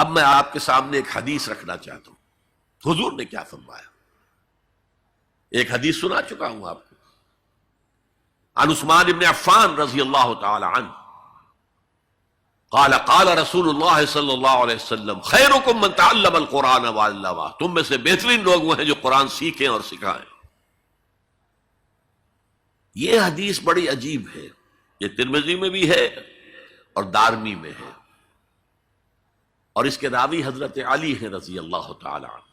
اب میں آپ کے سامنے ایک حدیث رکھنا چاہتا ہوں، حضور نے کیا فرمایا۔ ایک حدیث سنا چکا ہوں آپ کو، عن عثمان بن عفان رضی اللہ تعالی عنہ قال قال رسول اللہ صلی اللہ علیہ وسلم خیرکم من تعلم القرآن وعلمہ، تم میں سے بہترین لوگ وہ ہیں جو قرآن سیکھیں اور سکھائیں۔ یہ حدیث بڑی عجیب ہے، یہ ترمذی میں بھی ہے اور دارمی میں ہے، اور اس کے راوی حضرت علی ہیں رضی اللہ تعالی عنہ۔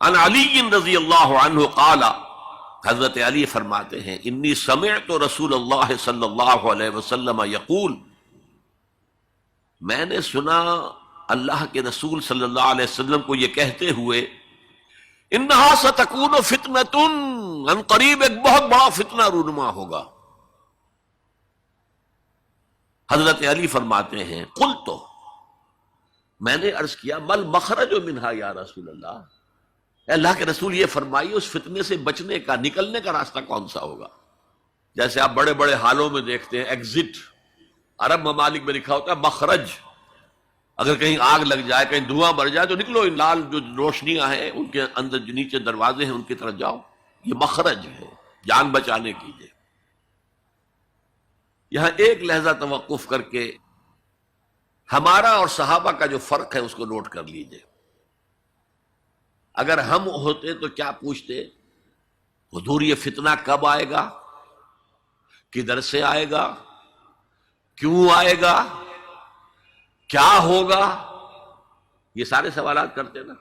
عن علی رضی اللہ عنہ قال، حضرت علی فرماتے ہیں انی سمعت رسول اللہ صلی اللہ علیہ وسلم یقول، میں نے سنا اللہ کے رسول صلی اللہ علیہ وسلم کو یہ کہتے ہوئے، انہا ستکون فتنۃ، ان قریب ایک بہت بڑا فتنہ رونما ہوگا۔ حضرت علی فرماتے ہیں قلت، میں نے عرض کیا مل مخرج منہا یا رسول اللہ، اے اللہ کے رسول یہ فرمائیے اس فتنے سے بچنے کا، نکلنے کا راستہ کون سا ہوگا؟ جیسے آپ بڑے بڑے حالوں میں دیکھتے ہیں ایگزٹ، عرب ممالک میں لکھا ہوتا ہے مخرج، اگر کہیں آگ لگ جائے، کہیں دھواں بڑھ جائے تو نکلو، ان لال جو روشنیاں ہیں ان کے اندر جو نیچے دروازے ہیں ان کی طرف جاؤ، یہ مخرج ہے جان بچانے کی۔ یہاں ایک لحظہ توقف کر کے ہمارا اور صحابہ کا جو فرق ہے اس کو نوٹ کر لیجئے۔ اگر ہم ہوتے تو کیا پوچھتے؟ حضور یہ فتنہ کب آئے گا، کدھر سے آئے گا، کیوں آئے گا، کیا ہوگا، یہ سارے سوالات کرتے نا،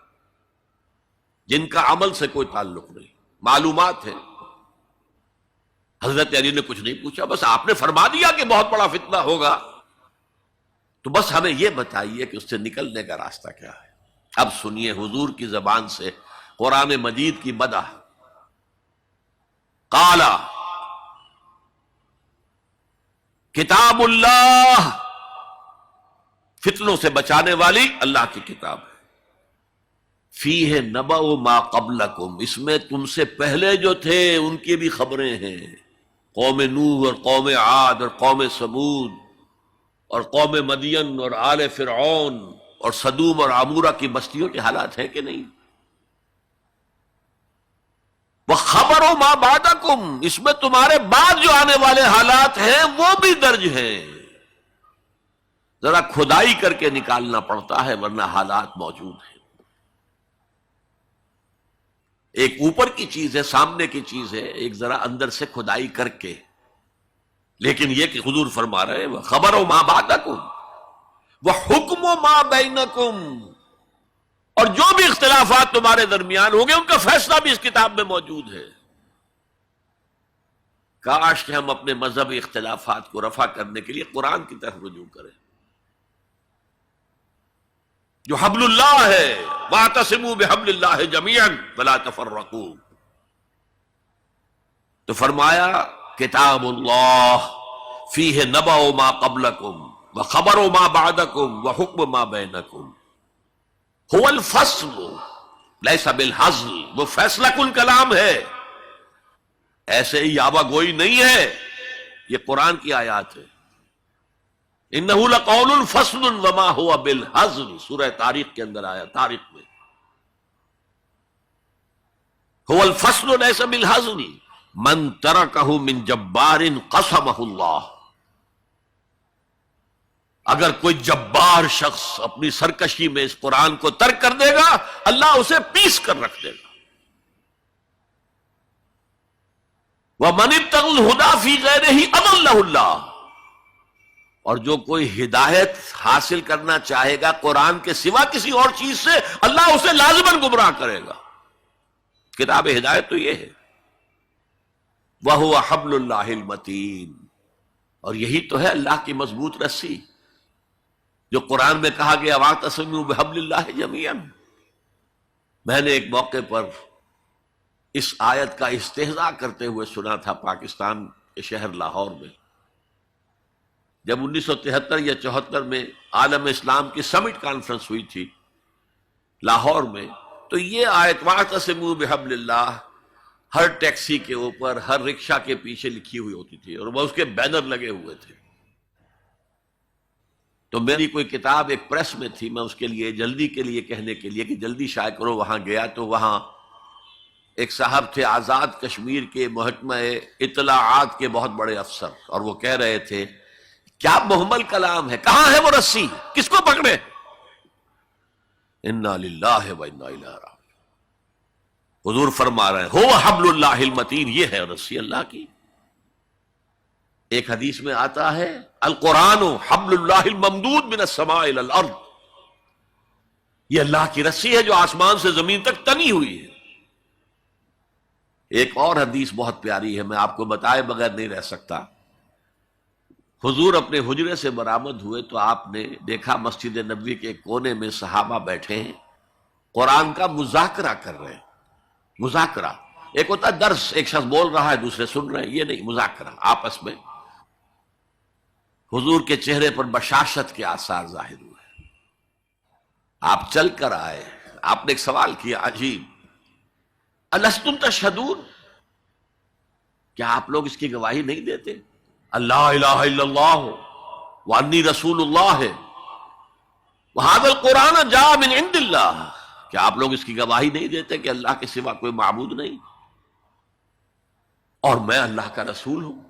جن کا عمل سے کوئی تعلق نہیں، معلومات ہیں۔ حضرت علی نے کچھ نہیں پوچھا، بس آپ نے فرما دیا کہ بہت بڑا فتنہ ہوگا، تو بس ہمیں یہ بتائیے کہ اس سے نکلنے کا راستہ کیا ہے۔ اب سنیے حضور کی زبان سے قرآن مجید کی مدح۔ قال کتاب اللہ، فتنوں سے بچانے والی اللہ کی کتاب ہے۔ فیہ نبأ ما قبلکم، اس میں تم سے پہلے جو تھے ان کی بھی خبریں ہیں، قوم نوح اور قوم عاد اور قوم سمود اور قوم مدین اور آل فرعون اور سدوم اور عمورہ کی بستیوں کے حالات ہیں کہ نہیں؟ وَخَبَرُ مَا بَعْدَكُمْ، اس میں تمہارے بعد جو آنے والے حالات ہیں وہ بھی درج ہیں، ذرا کھدائی کر کے نکالنا پڑتا ہے ورنہ حالات موجود ہیں۔ ایک اوپر کی چیز ہے، سامنے کی چیز ہے، ایک ذرا اندر سے کھدائی کر کے، لیکن یہ کہ حضور فرما رہے ہیں خبرو ما بعدکم وحکم ما بینکم، اور جو بھی اختلافات تمہارے درمیان ہوں گے ان کا فیصلہ بھی اس کتاب میں موجود ہے۔ کاش کہ ہم اپنے مذہبی اختلافات کو رفع کرنے کے لیے قرآن کی طرف رجوع کریں، جو حبل اللہ ہے، واعتصموا بحبل اللہ جميعا ولا تفرقوا۔ تو فرمایا کتاب اللہ فیہ نبأ ما قبلکم وخبر ما بعدکم وحکم ما بینکم، هو الفصل لیس بالحزل، وہ فیصلہ کن کلام ہے، ایسے ہی یابہ گوئی نہیں ہے، یہ قرآن کی آیات ہے۔ انہ لقول فصل وما هو بالحزل، سورہ تاریخ کے اندر آیا، تاریخ میں هو الفصل لیس بالحزل من ترکہ من جبار قسمہ اللہ، اگر کوئی جبار شخص اپنی سرکشی میں اس قرآن کو ترک کر دے گا اللہ اسے پیس کر رکھ دے گا۔ وَمَنِ ابْتَغَى الْهُدَى فِي غَيْرِهِ أَضَلَّهُ اللَّهُ، اور جو کوئی ہدایت حاصل کرنا چاہے گا قرآن کے سوا کسی اور چیز سے، اللہ اسے لازماً گمراہ کرے گا۔ کتاب ہدایت تو یہ ہے، وَهُوَ حَبْلُ اللَّهِ الْمَتِينُ، اور یہی تو ہے اللہ کی مضبوط رسی، جو قرآن میں کہا گیا وَاعْتَصِمُوا بِحَبْلِ اللَّهِ جَمِيعًا۔ میں نے ایک موقع پر اس آیت کا استہزاء کرتے ہوئے سنا تھا پاکستان کے شہر لاہور میں، جب 1973 یا 74 میں عالم اسلام کی سمٹ کانفرنس ہوئی تھی لاہور میں، تو یہ آیت وَاعْتَصِمُوا بِحَبْلِ اللَّهِ ہر ٹیکسی کے اوپر، ہر رکشہ کے پیچھے لکھی ہوئی ہوتی تھی، اور وہ اس کے بینر لگے ہوئے تھے۔ تو میری کوئی کتاب ایک پریس میں تھی، میں اس کے لیے جلدی کے لیے کہنے کے لیے کہ جلدی شائع کرو وہاں گیا، تو وہاں ایک صاحب تھے آزاد کشمیر کے محکمہ اطلاعات کے بہت بڑے افسر، اور وہ کہہ رہے تھے کیا مہمل کلام ہے، کہاں ہے وہ رسی، کس کو پکڑے؟ انا للہ و انا الیہ راجعون۔ حضور فرما رہے ہیں هو حبل اللہ المتین، یہ ہے رسی اللہ کی۔ ایک حدیث میں آتا ہے القرآن حبل اللہ الممدود من السماء الی الارض، یہ اللہ کی رسی ہے جو آسمان سے زمین تک تنی ہوئی ہے۔ ایک اور حدیث بہت پیاری ہے، میں آپ کو بتائے بغیر نہیں رہ سکتا۔ حضور اپنے حجرے سے برآمد ہوئے تو آپ نے دیکھا مسجد نبوی کے کونے میں صحابہ بیٹھے ہیں، قرآن کا مذاکرہ کر رہے ہیں۔ مذاکرہ ایک ہوتا ہے درس، ایک شخص بول رہا ہے دوسرے سن رہے ہیں، یہ نہیں، مذاکرہ آپس میں۔ حضور کے چہرے پر بشاشت کے آثار ظاہر ہوئے، آپ چل کر آئے، آپ نے ایک سوال کیا عجیب، الستم تشہدون، کیا آپ لوگ اس کی گواہی نہیں دیتے اللہ الہ الا اللہ وانی رسول اللہ ہے وہذا القرآن جاء من عند اللہ، کیا آپ لوگ اس کی گواہی نہیں دیتے کہ اللہ کے سوا کوئی معبود نہیں اور میں اللہ کا رسول ہوں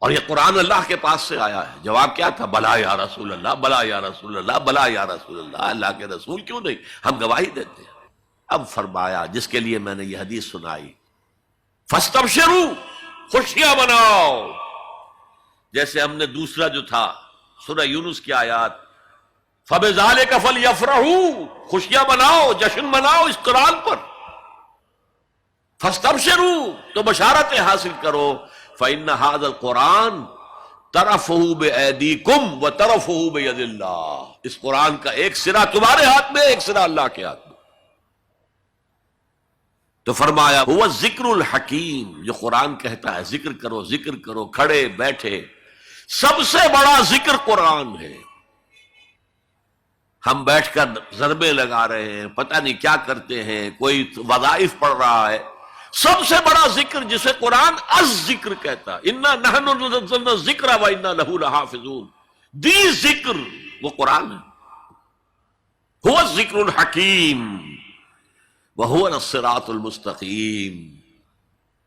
اور یہ قرآن اللہ کے پاس سے آیا ہے؟ جواب کیا تھا؟ بلا یا رسول اللہ، بلا یا رسول اللہ، بلا یا رسول اللہ، اللہ کے رسول کیوں نہیں، ہم گواہی دیتے ہیں۔ اب فرمایا جس کے لیے میں نے یہ حدیث سنائی، فاستبشروا، خوشیاں مناؤ، جیسے ہم نے دوسرا جو تھا سورہ یونس کی آیات فَبِذَلِكَ فَلْيَفْرَحُوا، خوشیاں مناؤ، جشن مناؤ اس قرآن پر، فاستبشروا، تو بشارتیں حاصل کرو، فَإِنَّ هَذَا الْقُرْآنَ طَرَفُهُ بِأَيْدِيكُمْ وَطَرَفُهُ بِيَدِ اللَّهِ، اس قرآن کا ایک سرا تمہارے ہاتھ میں، ایک سرا اللہ کے ہاتھ میں۔ تو فرمایا هو الذکر الحکیم، جو قرآن کہتا ہے ذکر کرو ذکر کرو، کھڑے بیٹھے، سب سے بڑا ذکر قرآن ہے۔ ہم بیٹھ کر ضربے لگا رہے ہیں، پتہ نہیں کیا کرتے ہیں، کوئی وظائف پڑھ رہا ہے، سب سے بڑا ذکر جسے قرآن الذکر کہتا ہے، انا نحن نزلنا الذکر وانا لہ لحافظون، دی ذکر وہ قرآن ہے، هو الذکر الحکیم وَهُوَ الصِّرَاطُ الْمُسْتَقِيمُ،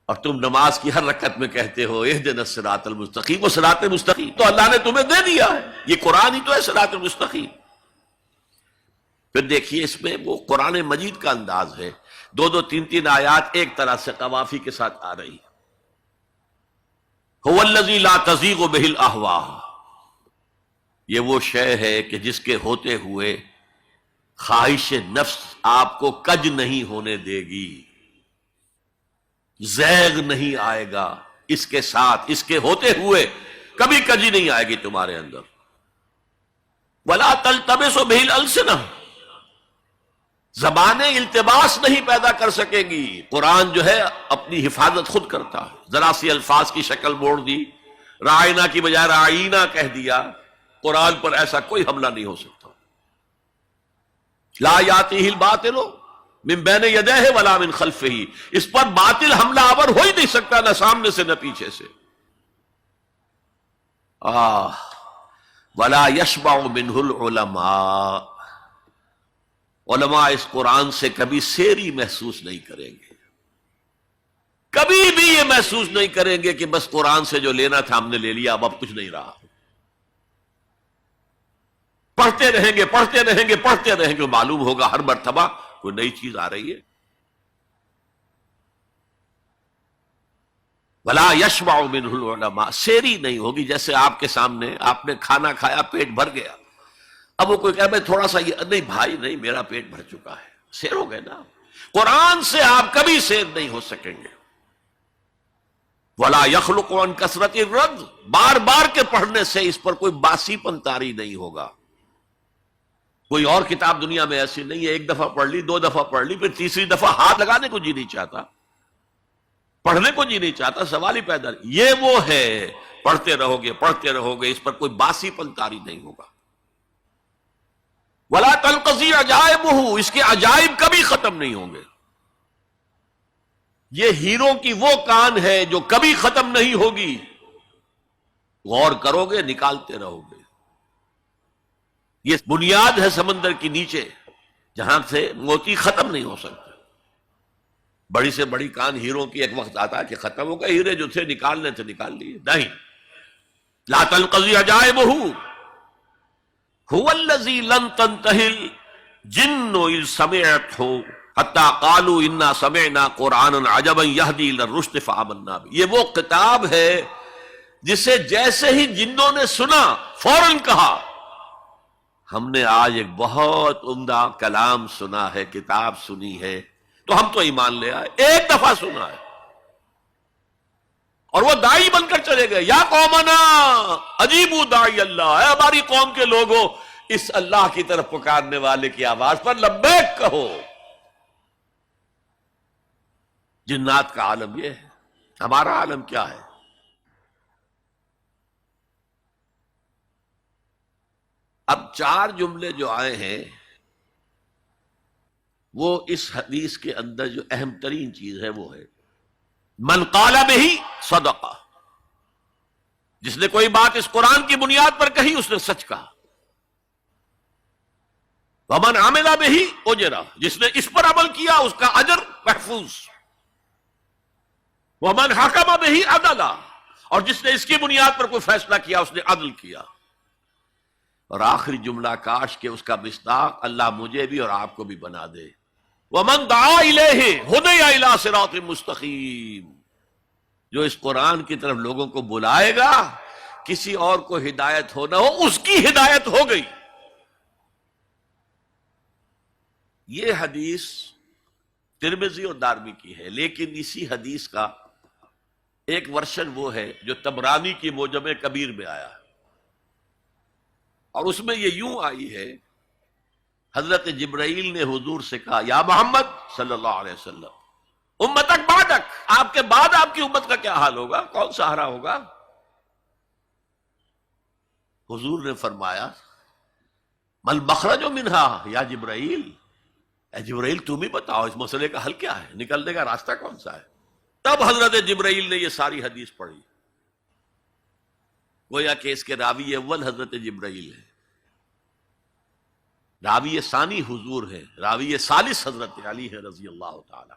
اور تم نماز کی ہر رکعت میں کہتے ہو اهدنا الصراط المستقیم، وہ صراط مستقیم تو اللہ نے تمہیں دے دیا ہے، یہ قرآن ہی تو ہے صراط المستقیم۔ پھر دیکھیے اس میں وہ قرآن مجید کا انداز ہے، دو دو تین تین آیات ایک طرح سے قوافی کے ساتھ آ رہی ہے۔ هُوَ الَّذِي لَا تَزِيغُ بِهِ الْأَهْوَاءُ، یہ وہ شے ہے کہ جس کے ہوتے ہوئے خواہش نفس آپ کو کج نہیں ہونے دے گی، زیغ نہیں آئے گا اس کے ساتھ، اس کے ہوتے ہوئے کبھی کجی نہیں آئے گی تمہارے اندر۔ وَلَا تَلْتَبِسُ بِهِ الْأَلْسِنَةُ، زبانیں التباس نہیں پیدا کر سکیں گی، قرآن جو ہے اپنی حفاظت خود کرتا ہے۔ ذرا سی الفاظ کی شکل موڑ دی، رائنا کی بجائے رائنا کہہ دیا، قرآن پر ایسا کوئی حملہ نہیں ہو سکتا۔ لا یاتیہ الباطل من بین یدیہ ولا من خلفہ، اس پر باطل حملہ آور ہو ہی نہیں سکتا، نہ سامنے سے نہ پیچھے سے۔ ولا یشبع منہ العلماء، علماء اس قرآن سے کبھی سیری محسوس نہیں کریں گے، کبھی بھی یہ محسوس نہیں کریں گے کہ بس قرآن سے جو لینا تھا ہم نے لے لیا، اب کچھ نہیں رہا۔ پڑھتے رہیں گے پڑھتے رہیں گے پڑھتے رہیں گے، معلوم ہوگا ہر مرتبہ کوئی نئی چیز آ رہی ہے۔ ولا یشبع منہ العلماء، سیری نہیں ہوگی، جیسے آپ کے سامنے آپ نے کھانا کھایا، پیٹ بھر گیا، اب وہ کوئی کہے بھائی تھوڑا سا یہ، نہیں بھائی نہیں، میرا پیٹ بھر چکا ہے، سیر ہو گئے نا۔ قرآن سے آپ کبھی سیر نہیں ہو سکیں گے۔ ولا یخلق عن کثرت الرد، بار بار کے پڑھنے سے اس پر کوئی باسی پن طاری نہیں ہوگا۔ کوئی اور کتاب دنیا میں ایسی نہیں ہے، ایک دفعہ پڑھ لی، دو دفعہ پڑھ لی، پھر تیسری دفعہ ہاتھ لگانے کو جی نہیں چاہتا، پڑھنے کو جی نہیں چاہتا، سوال ہی پیدا نہیں۔ یہ وہ ہے، پڑھتے رہو گے، اس پر کوئی باسی پن طاری نہیں ہوگا۔ ولا تنقضی عجائبہ، اس کے عجائب کبھی ختم نہیں ہوں گے۔ یہ ہیروں کی وہ کان ہے جو کبھی ختم نہیں ہوگی، غور کرو گے نکالتے رہو گے۔ یہ بنیاد ہے سمندر کی نیچے جہاں سے موتی ختم نہیں ہو سکتے. بڑی سے بڑی کان ہیروں کی ایک وقت آتا ہے کہ ختم ہو گئے، ہیرے جو تھے نکالنے تھے نکال لیے. نہیں، لا تنقضی عجائبہ هو الذی لن تنتہی الجن اذ سمعتہ حتی قالوا انا سمعنا قرآنا عجبا یہدی الی الرشد فآمنا بہ. یہ وہ کتاب ہے جسے جیسے ہی جنوں نے سنا فوراً کہا ہم نے آج ایک بہت عمدہ کلام سنا ہے، کتاب سنی ہے، تو ہم تو ایمان لے آئے. ایک دفعہ سنا ہے اور وہ دائی بن کر چلے گئے. یا قومنا اجیبوا داعی اللہ، اے ہماری قوم کے لوگوں اس اللہ کی طرف پکارنے والے کی آواز پر لبیک کہو. جنات کا عالم یہ ہے، ہمارا عالم کیا ہے؟ اب 4 جملے جو آئے ہیں وہ اس حدیث کے اندر جو اہم ترین چیز ہے وہ ہے من قال بہ صدقہ. جس نے کوئی بات اس قرآن کی بنیاد پر کہی اس نے سچ کہا. ومن عمل بہ اجر، جس نے اس پر عمل کیا اس کا اجر محفوظ. ومن حکم بہ عدل، اور جس نے اس کی بنیاد پر کوئی فیصلہ کیا اس نے عدل کیا. اور آخری جملہ کاش کہ اس کا مصداق اللہ مجھے بھی اور آپ کو بھی بنا دے. ومن دعا الیہ ہدی الی صراط مستقیم، جو اس قرآن کی طرف لوگوں کو بلائے گا کسی اور کو ہدایت ہو نہ ہو اس کی ہدایت ہو گئی. یہ حدیث ترمذی اور دارمی کی ہے، لیکن اسی حدیث کا ایک ورژن وہ ہے جو طبرانی کی معجم کبیر میں آیا ہے، اور اس میں یہ یوں آئی ہے حضرت جبرائیل نے حضور سے کہا یا محمد صلی اللہ علیہ وسلم امتک بعدک، آپ کے بعد آپ کی امت کا کیا حال ہوگا، کون سہارا ہوگا؟ حضور نے فرمایا مل مخرج منہا یا جبرائیل، اے جبرائیل تم ہی بتاؤ اس مسئلے کا حل کیا ہے، نکلنے کا راستہ کون سا ہے؟ تب حضرت جبرائیل نے یہ ساری حدیث پڑھی. گویا کہ اس کے راوی اول حضرت جبرائیل ہے، راوی ثانی حضور ہے، راوی ثالث حضرت علی ہے رضی اللہ تعالی.